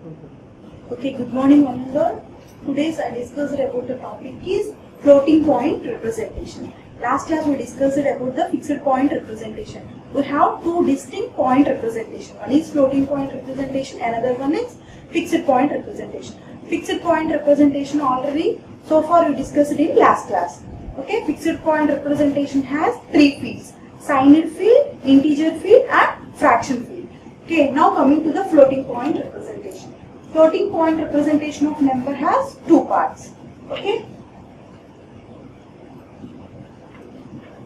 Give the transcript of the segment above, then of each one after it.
Okay, good morning one and all. Today I discussed about the topic is floating point representation. Last class we discussed about the fixed point representation. We have two distinct point representation. One is floating point representation, another one is fixed point representation. Fixed point representation already so far we discussed in last class. Okay, fixed point representation has three fields: signed field, integer field and fraction field. Okay, now coming to the floating point representation. Floating point representation of number has two parts. Okay.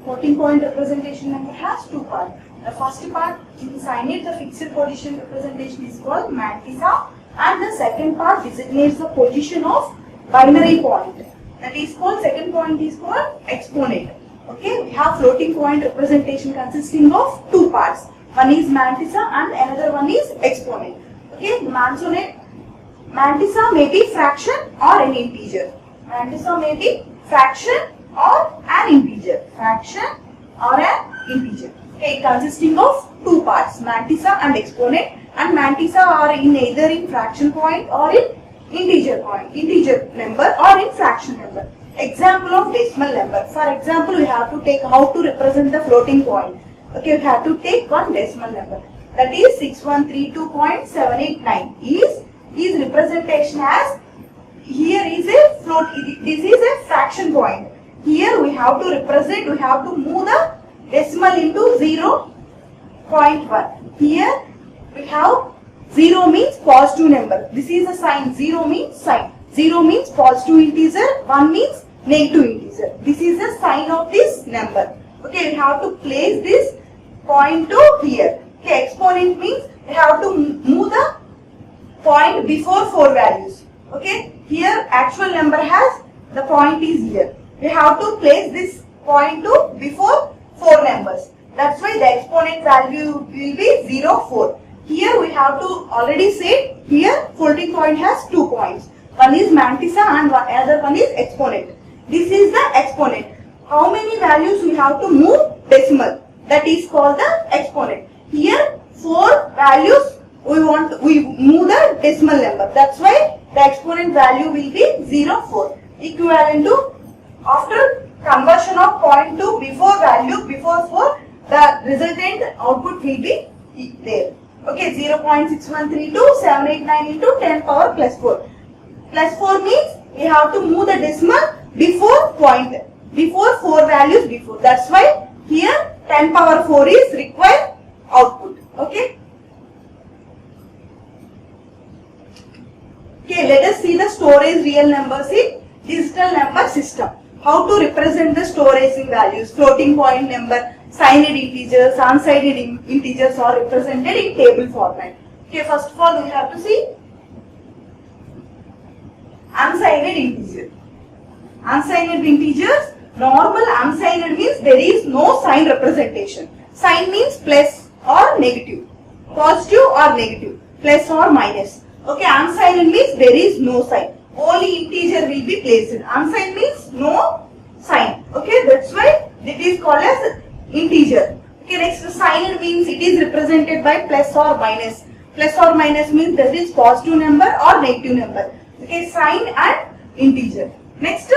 Floating point representation number has two parts. The first part in signed the fixed position representation is called mantissa, and the second part designates the position of binary point. That is called, second point is called exponent. Okay, we have floating point representation consisting of two parts. One is mantissa and another one is exponent. Okay, mantissa may be fraction or an integer. Mantissa may be fraction or an integer. Fraction or an integer. Okay, consisting of two parts, mantissa and exponent. And mantissa are in either in fraction point or in integer point, integer number or in fraction number. Example of decimal number. For example, we have to take how to represent the floating point. Okay, we have to take one decimal number. That is 6132.789 is representation as, here is a float, this is a fraction point. Here we have to represent, we have to move the decimal into 0.1. Here we have 0 means positive number. This is a sign. 0 means sign. 0 means positive integer. 1 means negative integer. This is the sign of this number. Okay, we have to place this point to here. Okay, exponent means we have to move the point before 4 values. Okay, here actual number has, the point is here. We have to place this point to before 4 numbers. That's why the exponent value will be 0, 4. Here we have to already say, here floating point has 2 points. One is mantissa and another one is exponent. This is the exponent. How many values we have to move decimal? That is called the exponent. Here 4 values we move the decimal number. That's why the exponent value will be 0, 4. Equivalent to, after conversion of point to before value, before 4, the resultant output will be there. Okay, 0.6132.789 into 10 power plus 4. Plus 4 means we have to move the decimal before point, before 4 values before. That's why here 10 power 4 is required output. Okay. Okay, let us see the storage real numbers in digital number system. How to represent the storage in values? Floating point number, signed integers, unsigned integers are represented in table format. Okay, first of all we have to see unsigned integer. Unsigned integers, normal unsigned means there is no sign representation. Sign means plus or negative, positive or negative, plus or minus. Okay, unsigned means there is no sign. Only integer will be placed. Unsigned means no sign. Okay, that's why it is called as integer. Okay, next signed means it is represented by plus or minus. Plus or minus means there is positive number or negative number. Okay, sign and integer. Next,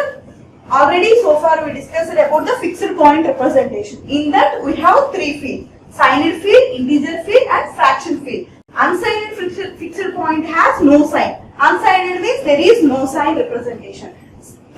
already so far we discussed about the fixed point representation. In that we have three fields: signed field, integer field and fraction field. Unsigned fixed point has no sign. Unsigned means there is no sign representation.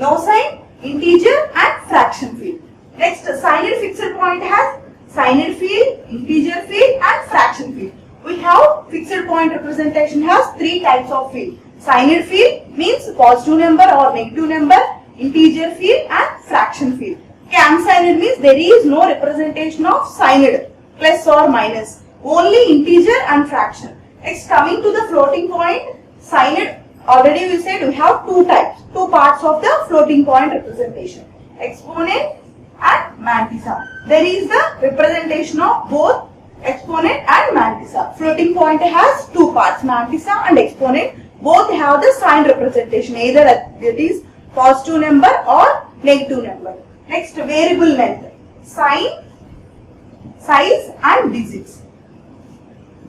No sign, integer and fraction field. Next, signed fixed point has signed field, integer field and fraction field. We have fixed point representation has three types of field. Signed field means positive number or negative number, integer field and fraction field. Okay, unsigned means there is no representation of signed, plus or minus. Only integer and fraction. Next, coming to the floating point, signed, already we said we have two types, two parts of the floating point representation: exponent and mantissa. There is the representation of both exponent and mantissa. Floating point has two parts, mantissa and exponent. Both have the sign representation, either it is positive number or negative number. Next, variable length, sign, size and digits.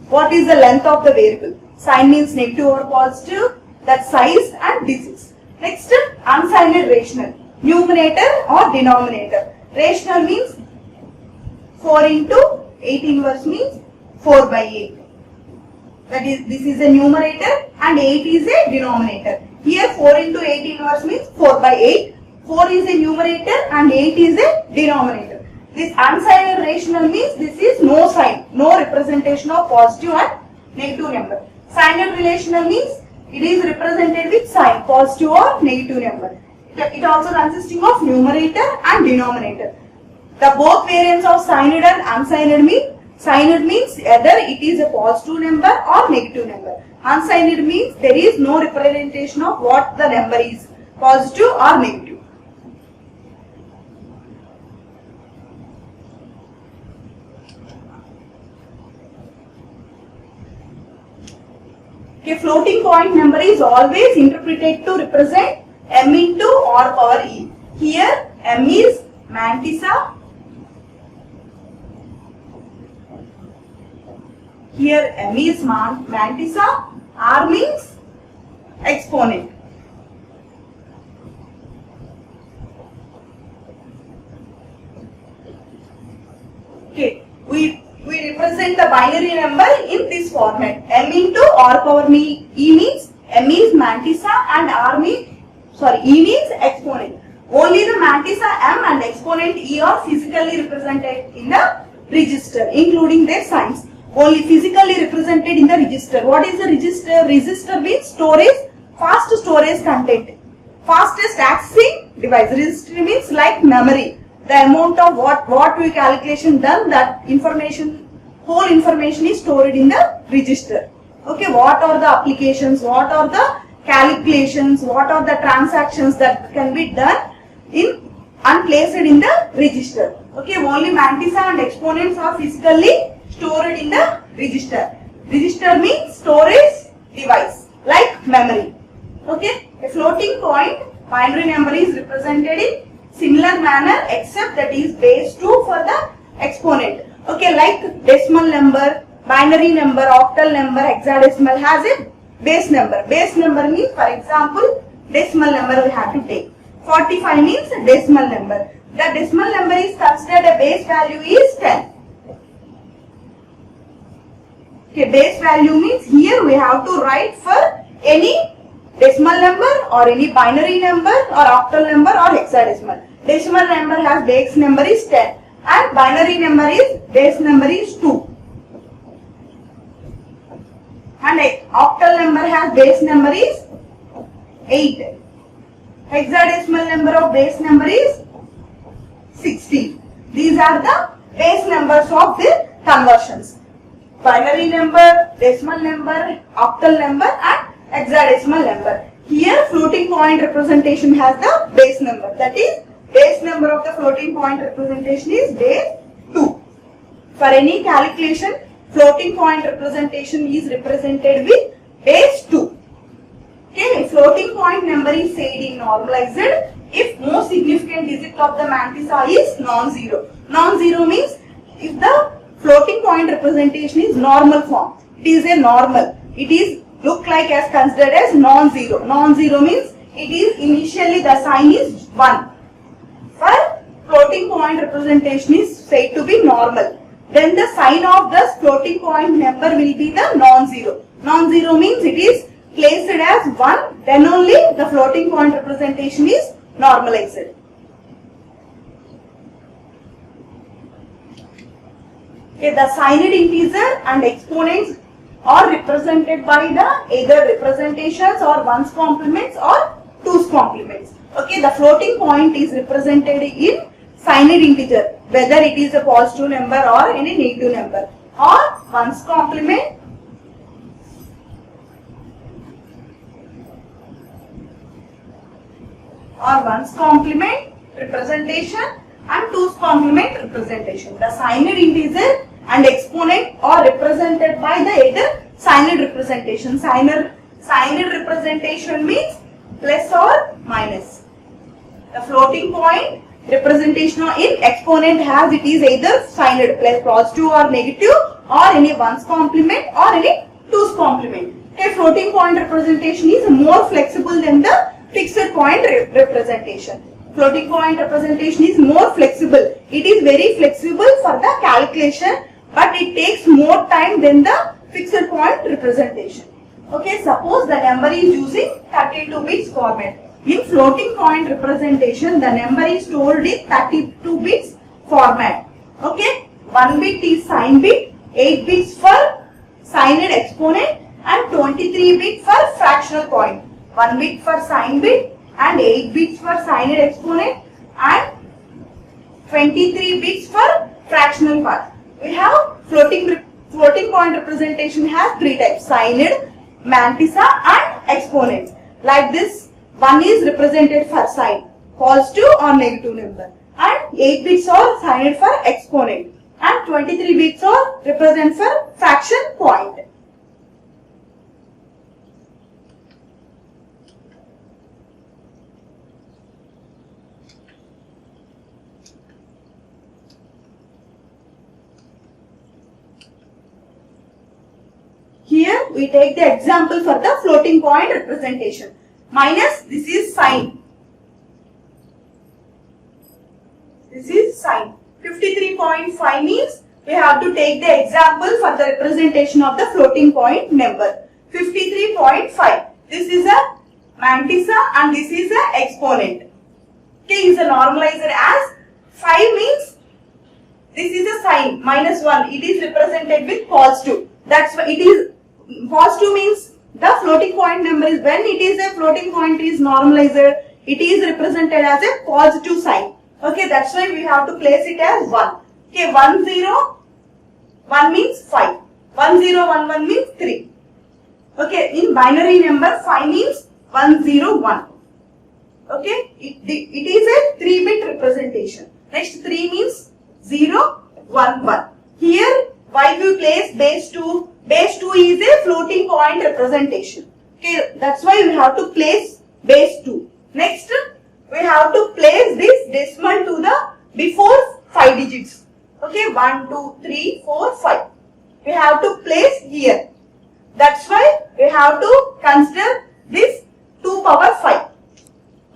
What is the length of the variable? Sign means negative or positive, that size and disease. Next, unsigned rational, numerator or denominator. Rational means 4 into 8 inverse means 4 by 8. That is, this is a numerator and 8 is a denominator. Here 4 into 8 inverse means 4 by 8. 4 is a numerator and 8 is a denominator. This unsigned rational means this is no sign, no representation of positive and negative number. Signed relational means it is represented with sign, positive or negative number. It also consisting of numerator and denominator. The both variants of signed and unsigned mean, signed means either it is a positive number or negative number. Unsigned means there is no representation of what the number is, positive or negative. Okay, floating point number is always interpreted to represent m into r power e. Here m is mantissa. Here m is mantissa. R means exponent. Okay, we represent the binary number in this format. M into r power e means m is mantissa and e means exponent. Only the mantissa m and exponent e are physically represented in the register, including their signs. Only physically represented in the register. What is the register? Register means storage, fast storage content, fastest accessing device. Register means like memory. The amount of what we calculation done, that information, whole information is stored in the register. Okay, what are the applications, what are the calculations, what are the transactions that can be done in and placed in the register. Okay, only mantissa and exponents are physically stored in the register. Register means storage device like memory. Okay, a floating point binary number is represented in similar manner except that is base 2 for the exponent. Okay, like decimal number, binary number, octal number, hexadecimal has a base number. Base number means, for example, decimal number we have to take. 45 means decimal number. The decimal number is considered a base value is 10. Okay, base value means here we have to write for any decimal number or any binary number or octal number or hexadecimal. Decimal number has base number is 10 and binary number is base number is 2. And octal number has base number is 8. Hexadecimal number of base number is 16. These are the base numbers of the conversions. Binary number, decimal number, octal number and hexadecimal number. Here floating point representation has the base number, that is base number of the floating point representation is base 2. For any calculation, floating point representation is represented with base 2. Okay, floating point number is said in normalized if most significant digit of the mantissa is non-zero. Non-zero means if the floating point representation is normal form. It is a normal. It is look like as considered as non-zero. Non-zero means it is initially the sign is 1. For floating point representation is said to be normal. Then the sign of the floating point number will be the non-zero. Non-zero means it is placed as 1. Then only the floating point representation is normalized. Okay, the signed integer and exponents are represented by the either representations or ones complements or twos complements. Okay, the floating point is represented in signed integer, whether it is a positive number or any negative number, or ones complement representation and twos complement representation. The signed integer and exponent are represented by the either signed representation. Signed representation means plus or minus. The floating point representation in exponent has it is either signed plus positive or negative or any ones complement or any twos complement. Okay, floating point representation is more flexible than the fixed point representation. Floating point representation is more flexible. It is very flexible for the calculation, but it takes more time than the fixed point representation. Okay, suppose the number is using 32 bits format. In floating point representation, the number is stored in 32 bits format. Okay, 1 bit is sign bit, 8 bits for signed exponent, and 23 bit for fractional point. 1 bit for sign bit and 8 bits for signed exponent and 23 bits for fractional part. We have floating point representation has 3 types: signed, mantissa and exponent. Like this, 1 is represented for sign, positive or negative number, and 8 bits are signed for exponent, and 23 bits are represent for fraction point. Here we take the example for the floating point representation. Minus, this is sign. This is sign. 53.5 means we have to take the example for the representation of the floating point number. 53.5. This is a mantissa and this is a exponent. Okay, is a normalizer as 5 means this is a sign minus 1. It is represented with positive. That's why it is positive means the floating point number is, when it is a floating point is normalizer, it is represented as a positive sign. Okay, that's why we have to place it as 1. Okay, 1 0 1 means 5. 1 0 1 1 means 3. Okay, in binary number 5 means 1 0 1. Okay, it is a 3-bit representation. Next 3 means 0 1 1. Here why we place base 2? Base 2 is a floating point representation. Okay, that's why we have to place base 2. Next, we have to place this decimal to the before 5 digits. Okay, 1, 2, 3, 4, 5. We have to place here. That's why we have to consider this 2 power 5.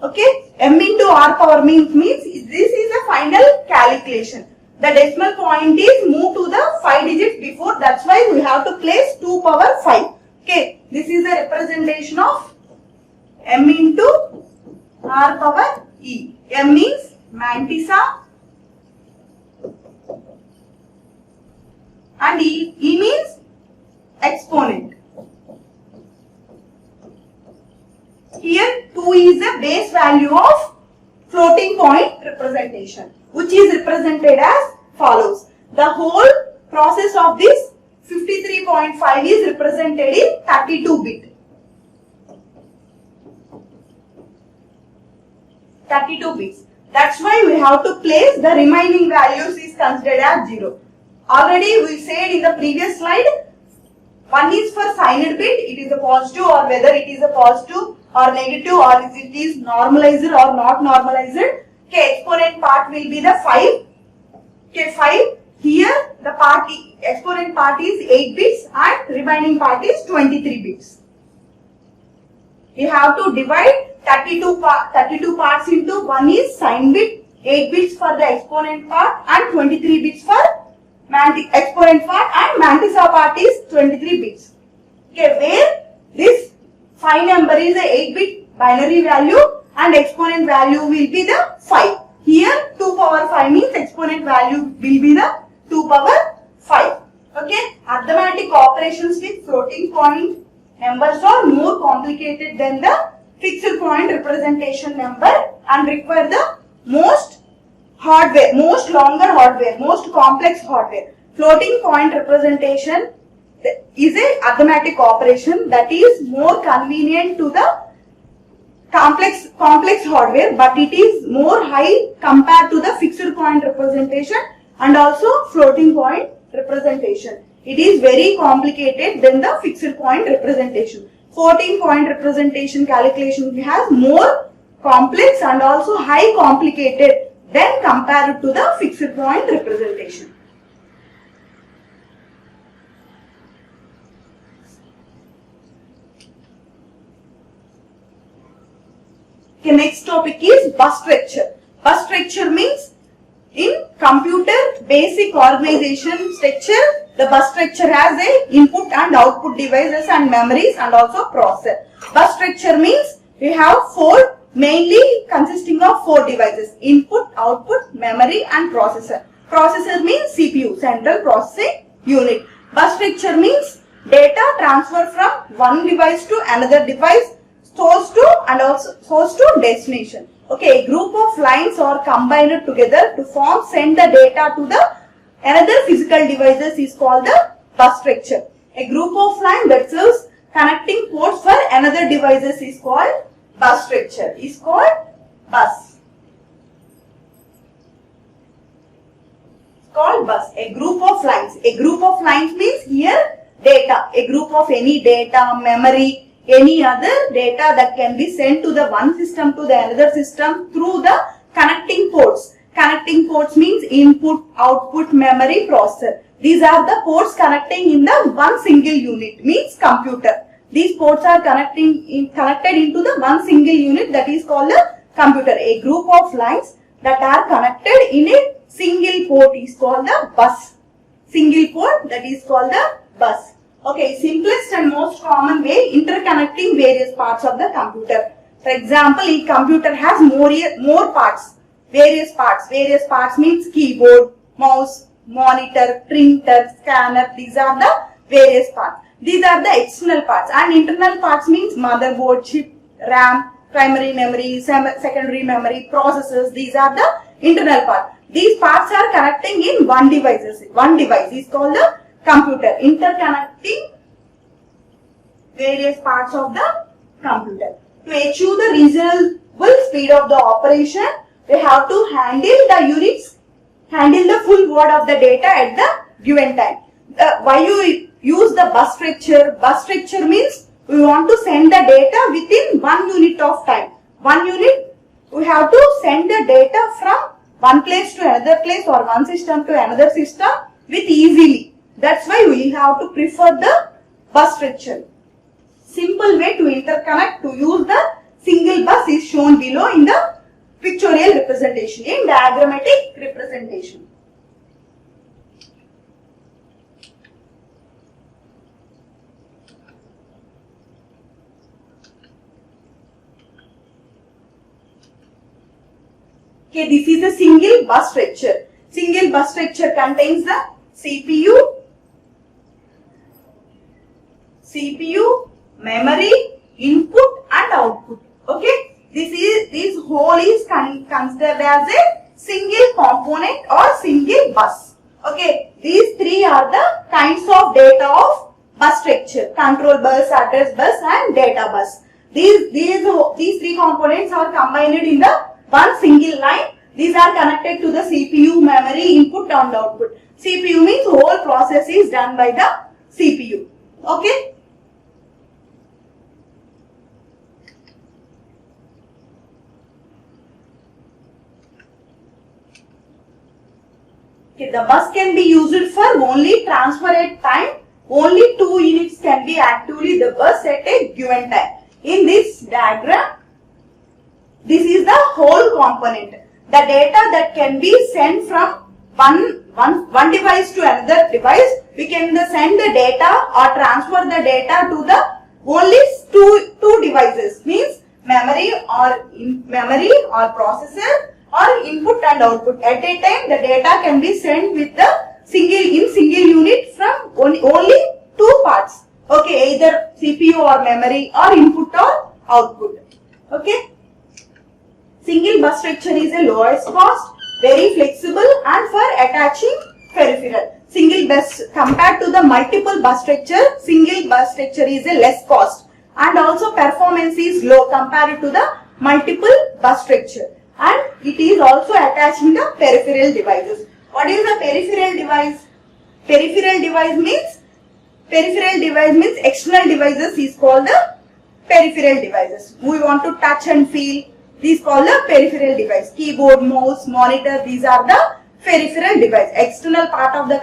Okay, m into r power means this is a final calculation. The decimal point is moved to the 5 digits before. That's why we have to place 2 power 5. Okay, this is a representation of m into r power e. M means mantissa and e means exponent. Here 2 is the base value of floating point representation, which is represented as follows. The whole process of this 53.5 is represented in 32 bit. 32 bits. That's why we have to place the remaining values is considered as 0. Already we said in the previous slide, 1 is for signed bit, it is a positive, or whether it is a positive or negative, or is it is normalized or not normalized. Okay, exponent part will be the 5. Okay, 5. Here the exponent part is 8 bits and remaining part is 23 bits. We have to divide 32 parts into 1 is sign bit, 8 bits for the exponent part and 23 bits for exponent part, and mantissa part is 23 bits. Okay, where this 5 number is a 8-bit binary value and exponent value will be the 5. Here 2 power 5 means exponent value will be the 2 power 5. Okay, arithmetic operations with floating point numbers are more complicated than the fixed point representation number and require the most longer hardware, most complex hardware. Floating point representation is a arithmetic operation that is more convenient to the complex hardware, but it is more high compared to the fixed point representation and also floating point representation. It is very complicated than the fixed point representation. Floating point representation calculation has more complex and also high complicated than compared to the fixed point representation. Okay, next topic is bus structure. Bus structure means in computer basic organization structure, the bus structure has a input and output devices and memories and also processor. Bus structure means we have four, mainly consisting of four devices: input, output, memory and processor. Processor means CPU, central processing unit. Bus structure means data transfer from one device to another device, source to and also source to destination. Okay, a group of lines are combined together to send the data to the another physical devices is called the bus structure. A group of lines that serves connecting ports for another devices is called bus structure. Is called bus. It's called bus. A group of lines. A group of lines means here data. A group of any data, memory, any other data that can be sent to the one system to the another system through the connecting ports. Connecting ports means input, output, memory, processor. These are the ports connecting in the one single unit, means computer. These ports are connected into the one single unit, that is called the computer. A group of lines that are connected in a single port is called the bus. Single port, that is called the bus. Okay, simplest and most common way, interconnecting various parts of the computer. For example, a computer has more parts, various parts. Various parts means keyboard, mouse, monitor, printer, scanner. These are the various parts. These are the external parts, and internal parts means motherboard, chip, RAM, primary memory, secondary memory, processors. These are the internal parts. These parts are connecting in one device. One device is called the computer. Interconnecting various parts of the computer. To achieve the reasonable speed of the operation, we have to handle the full word of the data at the given time. Why you use the bus structure? Bus structure means we want to send the data within 1 unit of time. 1 unit, we have to send the data from one place to another place or one system to another system with easily. That's why we have to prefer the bus structure. Simple way to interconnect, to use the single bus is shown below in the pictorial representation, in diagrammatic representation. Okay, this is a single bus structure. Single bus structure contains the CPU, memory, input and output. Okay, this whole is considered as a single component or single bus. Okay, these three are the kinds of data of bus structure: control bus, address bus and data bus. These three components are combined in the one single line. These are connected to the CPU, memory, input and output. CPU means whole process is done by the CPU. Okay. Okay, the bus can be used for only transfer at time. Only 2 units can be actively the bus at a given time. In this diagram, this is the whole component. The data that can be sent from one device to another device, we can send the data or transfer the data to the only two devices, means memory or processor or input and output. At a time, the data can be sent with the single unit from only 2 parts. Okay, either CPU or memory or input or output. Okay. Single bus structure is a lowest cost, very flexible and for attaching peripheral. Single bus compared to the multiple bus structure, single bus structure is a less cost and also performance is low compared to the multiple bus structure, and it is also attaching the peripheral devices. What is a peripheral device? Peripheral device means external devices is called the peripheral devices. We want to touch and feel. These called the peripheral device. Keyboard, mouse, monitor, these are the peripheral device. External parts of the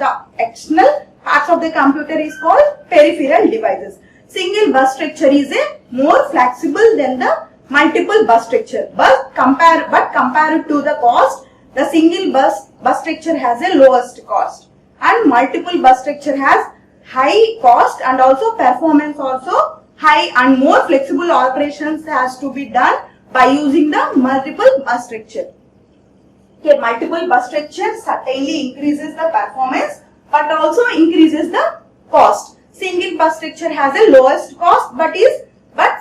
computer is called peripheral devices. Single bus structure is a more flexible than the multiple bus structure. But compared to the cost, the single bus structure has a lowest cost, and multiple bus structure has high cost and also performance also high, and more flexible operations has to be done by using the multiple bus structure. Okay, multiple bus structure certainly increases the performance but also increases the cost. Single bus structure has a lowest cost but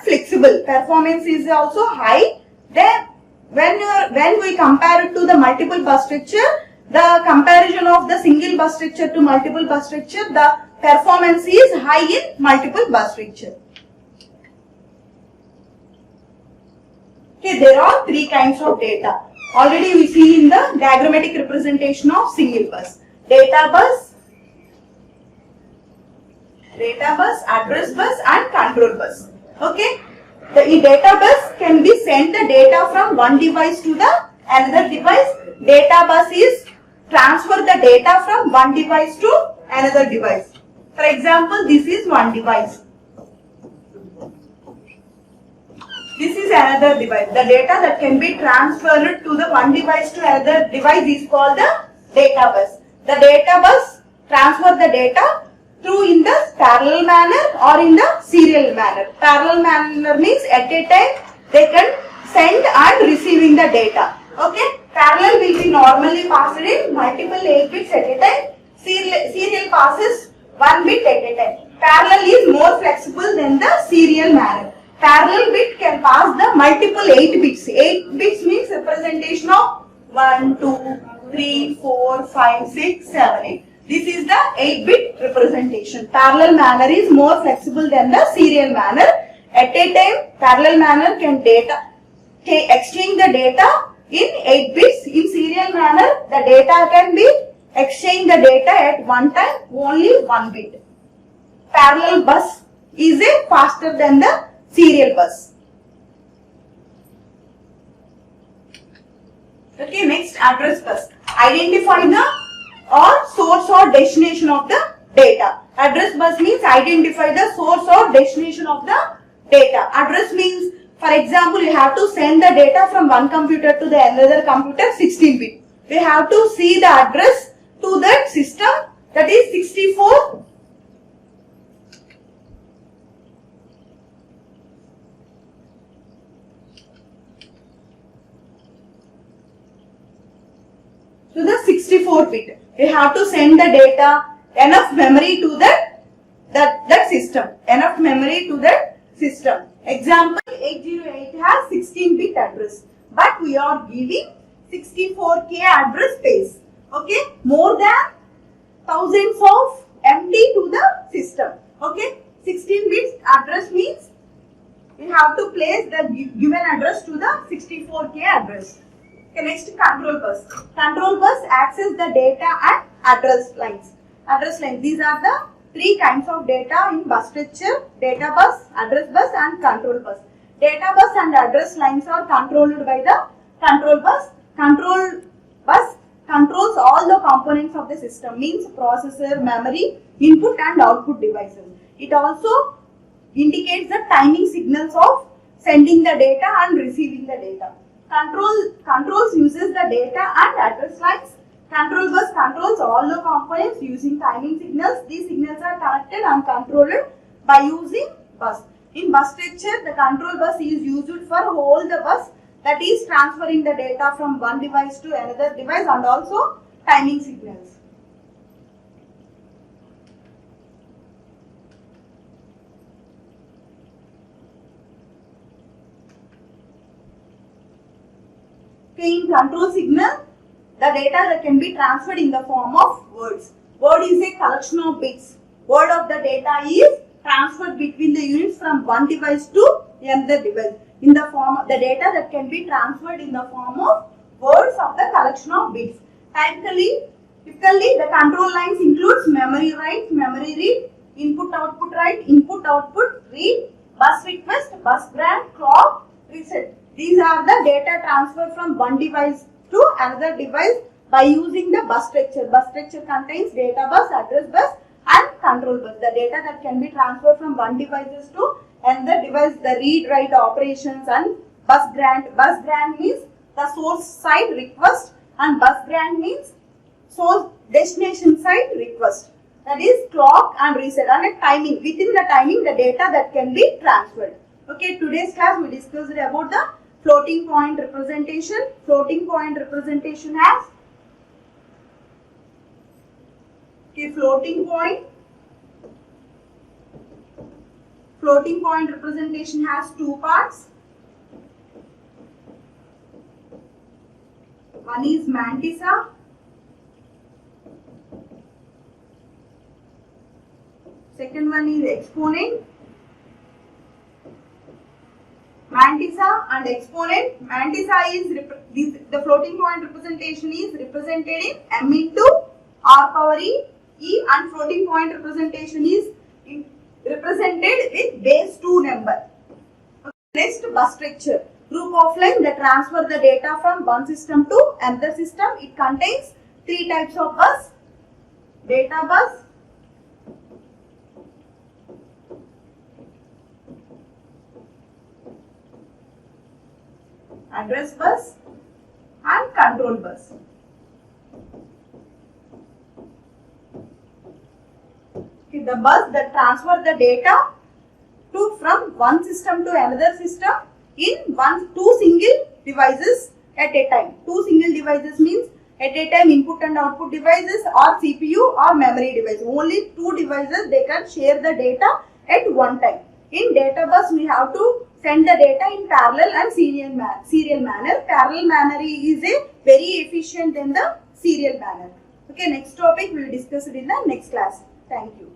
flexible. Performance is also high. Then when we compare it to the multiple bus structure, the comparison of the single bus structure to multiple bus structure, the performance is high in multiple bus structure. Okay, there are three kinds of data. Already we see in the diagrammatic representation of single bus. Data bus, address bus and control bus. Okay. The data bus can be sent the data from one device to the another device. Data bus is transfer the data from one device to another device. For example, this is one device. This is another device. The data that can be transferred to the one device to another device is called the data bus. The data bus transfer the data through in the parallel manner or in the serial manner. Parallel manner means at a time they can send and receiving the data. Okay. Parallel will be normally passed in multiple 8 bits at a time. Serial passes 1 bit at a time. Parallel is more flexible than the serial manner. Parallel bit can pass the multiple 8 bits. 8 bits means representation of 1, 2, 3, 4, 5, 6, 7, 8. This is the 8-bit representation. Parallel manner is more flexible than the serial manner. At a time, parallel manner can exchange the data in 8 bits. In serial manner, the data can be exchanged the data at one time, only 1 bit. Parallel bus is faster than the serial bus. Okay, next address bus. Identify the source or destination of the data. Address bus means identify the source or destination of the data. Address means, for example, you have to send the data from one computer to the another computer 16 bit. We have to see the address to that system, that is 64. To the 64 bit. We have to send the data, enough memory to that system. Enough memory to that system. Example, 808 has 16 bit address, but we are giving 64K address space. Okay, more than thousands of MB to the system. Okay, 16 bits address means we have to place the given address to the 64K address. Okay, next, control bus. Control bus access the data and address lines. These are the three kinds of data in bus structure: data bus, address bus and control bus. Data bus and address lines are controlled by the control bus. Control bus controls all the components of the system, means processor, memory, input and output devices. It also indicates the timing signals of sending the data and receiving the data. Controls uses the data and address lines. Control bus controls all the components using timing signals. These signals are connected and controlled by using bus. In bus structure, the control bus is used for all the bus, that is transferring the data from one device to another device, and also timing signals. In control signal, the data that can be transferred in the form of words. Word is a collection of bits. Word of the data is transferred between the units from one device to another device. In the form of the data that can be transferred in the form of words of the collection of bits. Typically the control lines includes memory write, memory read, input output write, input output read, bus request, bus grant, clock, reset. These are the data transfer from one device to another device by using the bus structure. Bus structure contains data bus, address bus and control bus. The data that can be transferred from one device to another device, the read write operations and bus grant. Bus grant means the source side request, and bus grant means source destination side request. That is clock and reset, and a timing. Within the timing, the data that can be transferred. Okay, today's class we discussed about the floating point representation. Floating point representation has floating point representation has two parts. One is mantissa. Second one is exponent. Mantissa and exponent. Mantissa is the floating point representation is represented in m into r power e, and floating point representation is represented with base 2 number. Next, bus structure. Group of line that transfer the data from one system to another system. It contains three types of bus: data bus, address bus, and control bus. The bus that transfer the data from one system to another system in two single devices at a time. Two single devices means at a time input and output devices, or CPU or memory device. Only two devices they can share the data at one time. In data bus we have to send the data in parallel and serial manner. Parallel manner is a very efficient than the serial manner. Okay, next topic we will discuss it in the next class. Thank you.